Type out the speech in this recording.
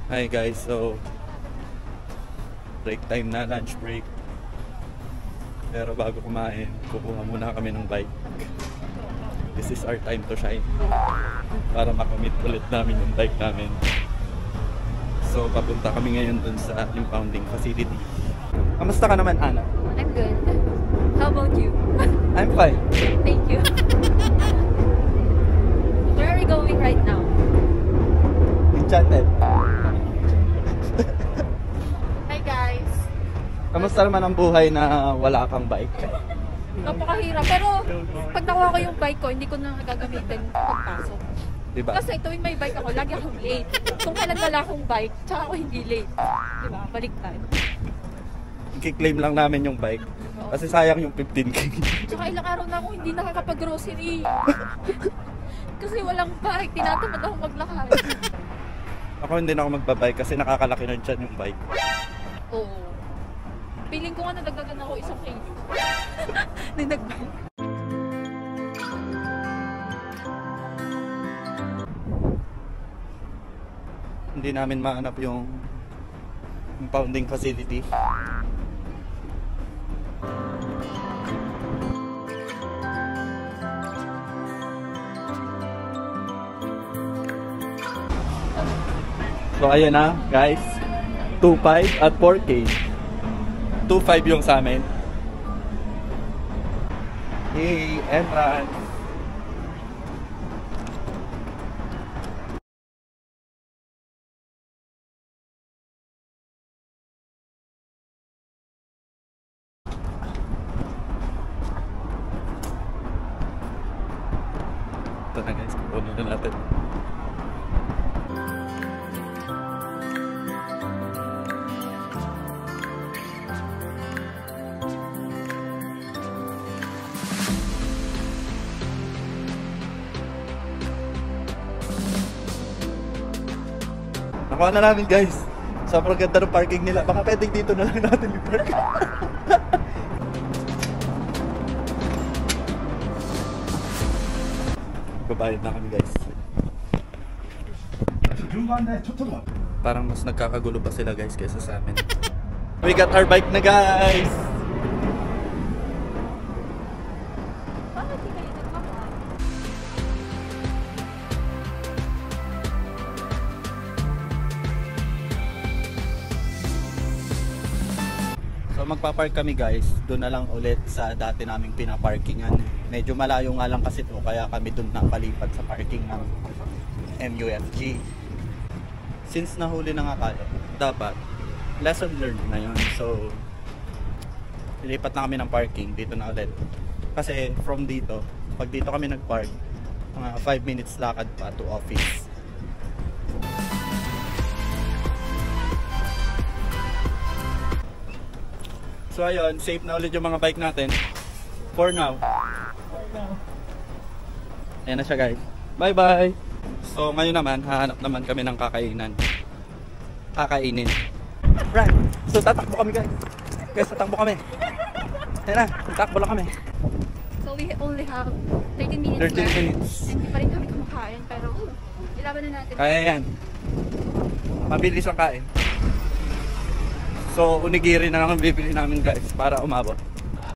Hi guys, so break time na, lunch break. Pero bago kumain, kukuha muna kami ng bike. This is our time to shine. Para makamit ulit namin yung bike namin. So papunta kami ngayon dun sa impounding facility. Kamusta ka naman, Ana? I'm good. How about you? I'm fine. Thank you. Where are we going right now? Enchanted. Hi guys. Kamusta naman ang buhay na wala kang bike? Napakahirap. Pero pag nakuha ko yung bike ko, hindi ko na gagamitin pagpasok. Diba? Kasi tuwing may bike ako, lagi akong late. Kung kailan wala akong bike, tsaka ako hindi late. Diba? Baliktad. I-claim lang namin yung bike. Kasi sayang yung 15K. Tsaka ilang araw na ako hindi nakakapag-grocery. Kasi walang bike. Tinatamad ako maglakad. Ako hindi na ako magbabike kasi nakakalaki na dyan yung bike. Oo. Feeling ko nga nadagdagan ako 1 kilo. Nung nag-bike. Hindi namin mahanap yung impounding facility. So ayan na guys, 2.5 at 4K. 2.5 yung sa amin. Hey, entrance. Ito na guys, kukunin na natin. Nakuha na namin guys. Sobrang ganda ng parking nila. Baka pwedeng dito na lang natin i-park. Babayad na kami guys. Parang mas nagkakagulo pa sila guys kaysa sa amin. We got our bike na guys. Bakit di kayo nagpapa? So magpa-park kami guys. Doon na lang ulit sa dati naming pinaparkingan. Medyo malayo nga lang kasi to, kaya kami doon na palipat sa parking ng MUFG. Since nahuli na nga tayo, dapat lesson learned na yun. So lilipat na kami ng parking dito na ulit. Kasi from dito, pag dito kami nag-park, mga 5 minutes lakad pa to office. So ayun, safe na ulit yung mga bike natin. For now. Ayan na siya guys. Bye bye! So ngayon naman, hahanap naman kami ng kakainin. Right! So tatakbo kami guys. Guys, tatakbo kami. Ayan na, tatakbo lang kami. So we only have 13 minutes 13 left. minutes. Hindi pa rin kami kumakain, pero ilaban na natin. Kaya yan. Mabilis ang kain. So unigiri na lang ang bibili namin guys para umabot.